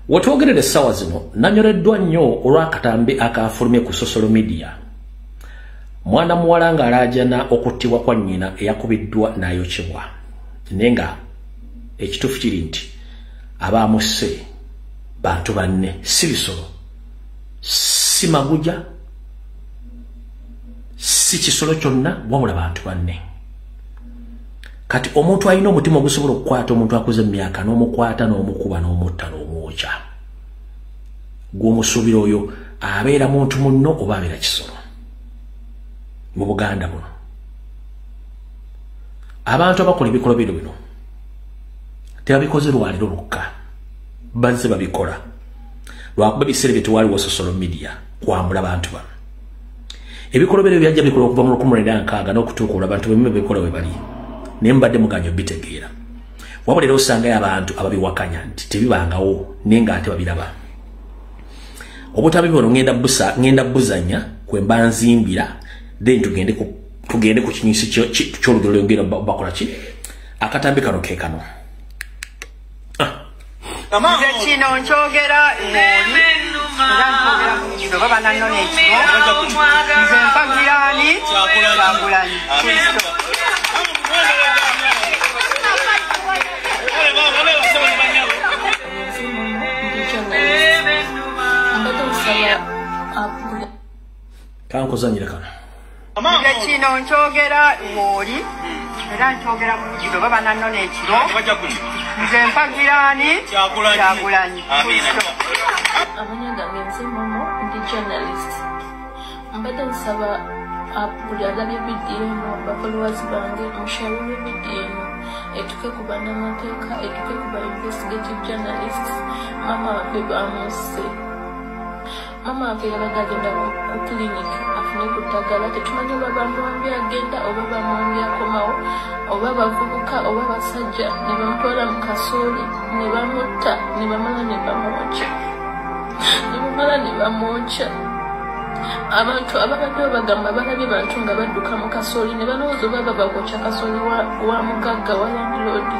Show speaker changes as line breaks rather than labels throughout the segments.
Wotwogerere sawa zino nanyoleddwa nnyo olw'akatambi akafulumye ku social media. Mwana muwala ng'alaajana okuttibwa kwa nnyina eyakubiddwa n'ayokyebwa. Nenga ekituufu kiri nti abaamusse bantu banne, si bisolo, si maguja, si kisolo kyonna, wabula bantu banne. Kati omuntu alina omutima ogusobola okukwata omuntu akuze mu myaka n'omukwata n'omukuba n'omutta n'omwokya. Gw'omusuubira oyo abeera muntu munno oba abeera kisolo. Mu Buganda buno abantu abakola ebikolobero bino tebabikoze lwaliro lukka, bazze babikola lwakuba ebiseera bye tewaliwo social media kwambula bantu bano. Ebikolobero byajja bikola okuva mu 1996 n'okutuuka olwo abantu bemwe bikola we bali. Ne mbadde muganyo bitegeera. Wabula era osangayo abantu ababiwakanya nti tebibangawo nenga ate babiraba. Obutabi buno ngenda buzanya kwe mbanzimbira then tugende ku kinyisi ky'olugero lyongera bakola ki akatambi kano ke kano.
Nze kino nkyogera eri era nkyogera mu kino baba nannona ekiro nze mpagiraani Kyagulanyi Kristo.
Kankozanyira kano.
Nze kino nkyogera eri era nkyogera mu kino baba nannona ekiro nze mpagiraani Kyagulanyi Kristo.
Abanyagange nze Momo ndi journalist. Mbadde nsaba buli alabye vidiyo eno bafollowers bange mushawe vidiyo eno etuke ku bannamateeka, etuke ku ba investigative journalists. Mama waffe bamusse. Mama waffe yalaga agenda ku clinic afune ku ddagala. Tetumanyi oba bamwambye agenda oba bamwambye akomawo oba bavubuka oba basajja ne bamutwala mu kasooli ne bamutta ne bamala ne bamwokya. Abantu ababadde bagamba balabye bantu nga badduka mu kasooli ne balowooza oba bava kwokya kasooli wa mugagga wa landlord,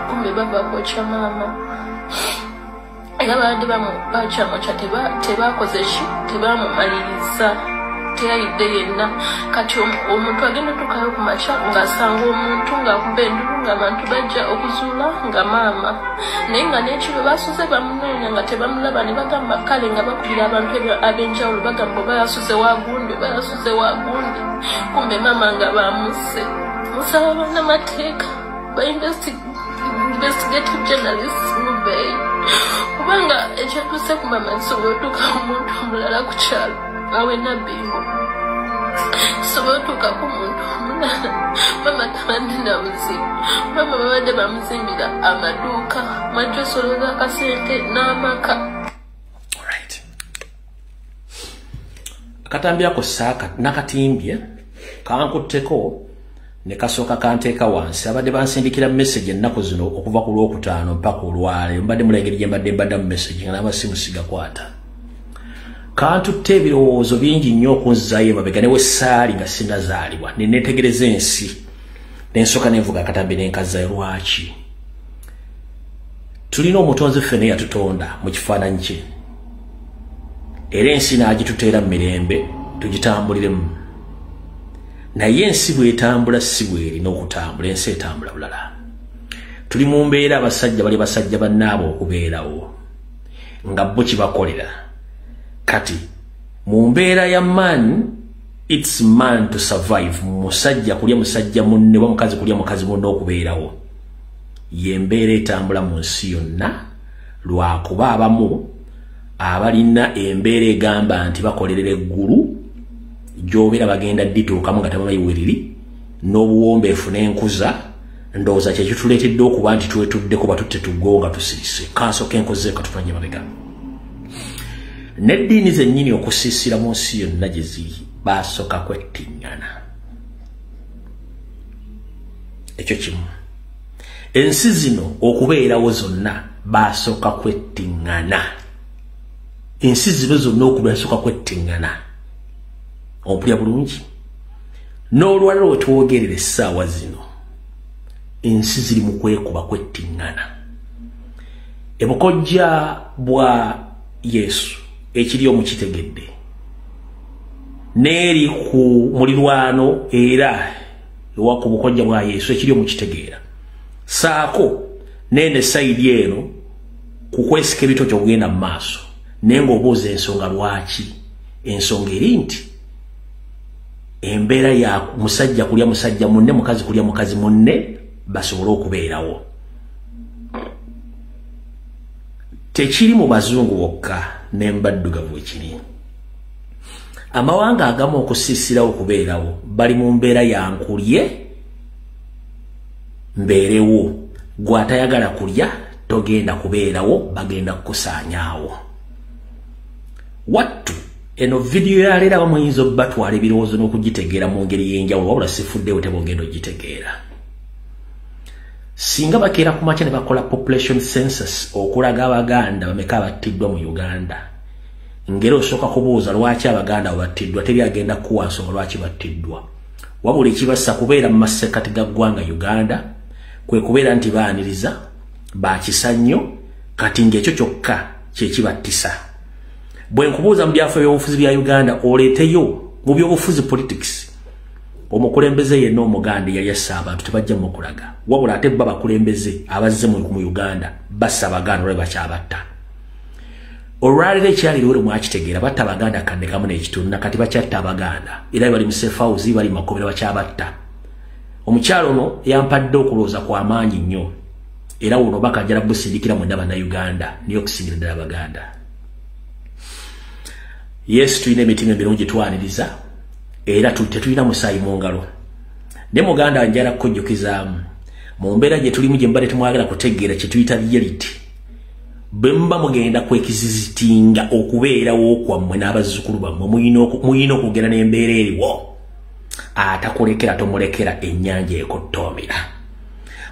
kumbe bava kwokya maama. Era babadde bakyamokya tebakoze ki, tebamumaliriza, teyayidde yenna. Kati omuntu agenda tukayo ku makya ng'asanga omuntu ng'akuba endulu ng'abantu bajja okuzuula nga maama. Naye nga n'ekiro basuze bamunoonya nga tebamulaba ne bagamba kale nga bakubira abantu ab'enjawulo bagamba oba yasuze wagundi oba yasuze wagundi, kumbe maama nga bamusse. Musaba bannamateeka ba investigative journalists mubeeyi kubanga ekyatuuse ku maama kisobola otuuka ku muntu omulala ku kyalo awe Nabingo, kisobola otuuka ku muntu omulala. Maama tabadde na buzibu. Maama babadde bamuzimbira amaduuka, matresolo z'akasente n'amaka.
Akatambi ako saaka nakatimbye kankutteko ne kasooka kanteeka wansi. Abadde bansindikira message ennaku zino okuva ku Lwokutaano mpaka Olwaleero. Mbadde mulengeri gye mbadde mu message nga n'amasimu sigakwata. Kantutte ebirowoozo bingi nnyo okunzaayo emabega ne we ssaali nga sinnazaalibwa. Ne neetegereza ensi n'ensooka n'envuga akatambi n'enkazaayo. Lwaki? Tulina omutonzi ffene yatutonda mu kifaananyi kye, era ensi n'agituteera mu mirembe tugitambuliremu. Naye ensi bw'etambula si bw'erina okutambula, ensi etambula bulala. Tuli mu mbeera abasajja bali basajja bannaabo okubeerawo nga bo kibakolera. Kati mu mbeera ya man, it's man to survive. Musajja kulya musajja munne wa mukazi kulya mukazi munne okubeerawo. Ye mbeera etambula mu nsi yonna, lwakuba abamu abalina embeera egamba nti bakolerera eggulu gy'obeera bagenda ddituukamu nga tabamanyi weriri, n'obuwombeefu n'enkuza, ndowooza kye kituleetedde okuba nti twetuddeko batutte tuggonga tusirise. Kansooka enkoze katutwanye mabega. N'eddiini zennyini okusiisira mu nsi yonna gye ziri baasooka kwettiŋŋana. Ekyo kimu. Ensi zino okubeerawo zonna baasooka kwettiŋŋana. Ensi zino zonna okubeasooka kwettiŋŋana. Ompulya bulungi? N'olwaliro we twogerera essaawa zino ensi ziri mu kwekuba kwettiŋŋana. ebukojja bwa Yesu ekiri omukitegedde neri ku mulirwano era ewa ku bukojja bwa Yesu ekiri omukitegeera saako nene saidi eno kukwesika ebito kyogenda mu maaso nenga obuuza ensonga lwaki ensonga eri nti embeera ya musajja kulya musajja munne mukazi kulya mukazi munne basobole okubeerawo tekiri mu bazungu bokka n'embaddugavu ekiri amawanga agamu okusiisirawo okubeerawo bali mu mbeera yankulye mbeerewo gwatayagala kulya togenda kubeerawo bagenda kukusaanyaawo wattu eno video ya leero bamuyinza batwala ebirowoozo n'okugitegeera mu ngeri y'enjawulo wabula sifuddewo tebogenda ogitegeera singa bakeera ku makya ne bakola population census okulaga abaganda bameka abattiddwa mu Uganda ngero osooka kubuuza lwaki abaganda battiddwa teri agenda kuwa nsonga lwaki battiddwa wabula ekibassa kubeera mu masekati ga ggwanga Uganda kwe kubeera nti baaniriza bakisa nnyo kati ng'ekyo kyokka kyekibattisa bwe nkubuuza mu byafaayo by'obufuzi bya Uganda oleeteyo mu by'obufuzi politics omukulembeze yenna omuganda yali assa abantu tebajja mu kulaga wabula ate baba bakulembeze abazze mu Uganda bassa abaganda olwe bakyabatta olwaliro ekyaliro oli mwakitegeera batta abaganda kadde kamu n'ekitundu nakati bakyatta abaganda era bali mu safe house bali mu makobera bakyabatta omukyalo ono yampadde okulowooza kwa maanyi nnyo era wuno bakajjala busindikira mu ndaba na Uganda niyo okusingira ddala abaganda Yesu tulina emitima emirungi twaniriza era tetulina musaayi mu ngalo ne muganda njala kukujjukizaamu mu mbeera gye tulimu gye mbadde temwagala kutegeera kye tuyita reality bwe mba mugenda kwekizizitinga okubeerawo kwammwe n'abazzukulu bammwe muyina okugenda n'embeera eriwo atakulekera tomulekera ennyanja ekottoomera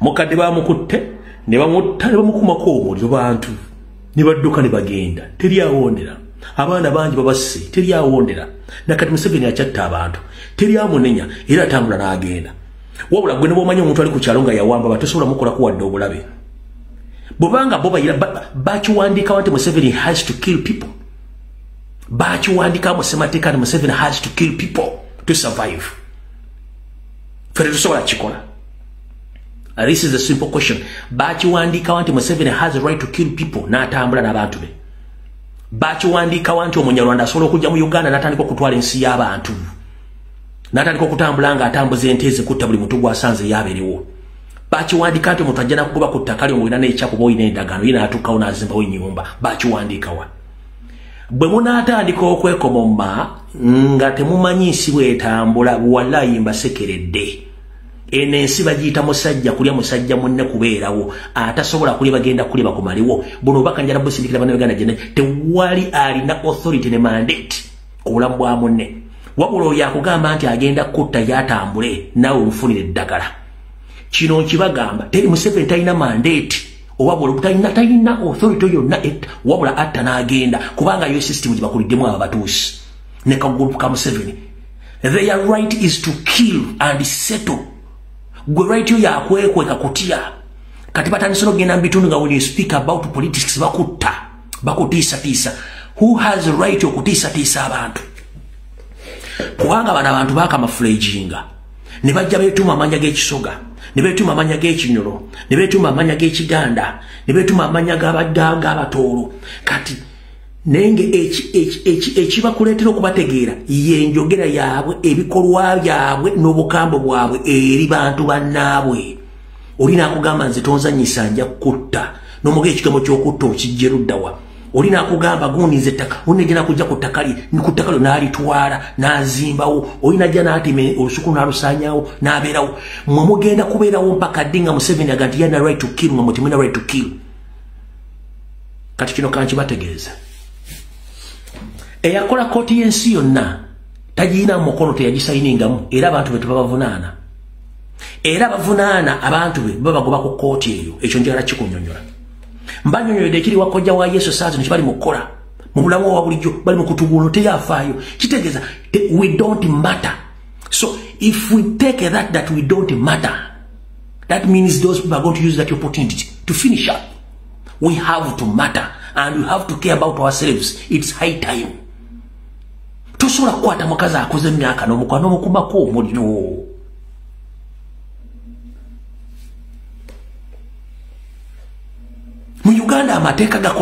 mukadde bamukutte ne bamutta ne bamukumako omuliro bantu ne badduka ne bagenda teri awondera abaana bangi babasse teri awondera nakati Museveni akyatta abantu teri amunenya era atambula n'agenda wabula gwe ne bw'omanyi omuntu ali ku kyalo nga yawamba batosobola mukola kuwadde obulabe bubanga bo bayira bakiwandika nti Museveni has to kill people bakiwandika mu ssemateeka nti Museveni has to kill people to survive fere tusobola kikola. This is a simple question. Bakiwandika nti Museveni has a right to kill people n'atambula n'abantu be. Bakiwandika nti Omunyarwanda asobola okujja mu Uganda n'atandika okutwala ensi y'abantu n'atandika okutambula nga atambuza ente ezikutta buli muntu gwasanze yabeerewo. Bakiwandika nti omuntu ajja n'akugoba ku ttaka lyo ng'olina n'ekyakuba olina endagaano ye n'atuukawo n'azimbawo ennyumba. Bakiwandika wa bwe munaatandika okwekomoma nga temumanyi nsi bw'etambula wallahi mbasekeredde. Ene ensi bagiyita musajja kulya musajja munne kubeerawo atasobola kuli bagenda kuli bakumaliwo buno bakanjala busindikira bana Uganda jene tewali alina authority ne mandate kubulamu bwa munne wabula yakugamba nti agenda kutta yatambule nawe ufunire eddagala kino nkibagamba teri Museveni talina mandate owabula talina authority yonna wabula atta n'agenda kubanga yo system gye bakuliddemu aba batuusi ne kagulupu ka Museveni. Their right is to kill and settle. Gwe right yo yakwekweka kutya kati batandisolo genda mbitundu nga when you speak about politics bakutiisa. Who has the right okutiisa abantu? Kubanga bana abantu bakamafulejinga ne bajja beetuma amanya g'ekisoga ne beetuma amanya g'ekinyolo ne beetuma amanya g'ekiganda ne beetuma amanya g'abadanga abatoolo kati nenge ekibakuleetera okubategeera yenjogera yaabwe ebikolwa byabwe n'obukambo bwabwe eri bantu bannaabwe. Olina akugamba nze tonzanyisa nja kutta n'omuga ekigambo ky'okutta okijja luddawa. Olina akugamba gundi nze ttaka onegena kujja ku ttaka lyo n'alitwala n'azimbawo olina jja n'atema olusuku n'alusaanyaawo n'abeerawo. Mmwe mugenda kubeerawo mpaka ddi nga Museveni aga nti yalina right to kill nga mutemulina right to kill. Kati kino kankibategeeza eyakola kooti y'ensi yonna tagiyina mukono teyagisayiningamu era abantu be tebabavunaana era bavunaana abantu be babagoba ku kooti eyo. Ekyo njagala kikunyonyola mbanyonyoledde ekiri wakojja wa Yesu saazi nekibali mu kukola mu bulamu wa bulijjo bali mu kutuguuno teyafaayo kitegeeza we don't matter. So if we take that we don't matter, that means those people are going to use that opportunity to finish up. We have to matter and we have to care about ourselves. It's high time. Tosobola kukwata mukazi akoze emyaka n'omukwano omukubako omuliro. Mu Uganda amateeka gakola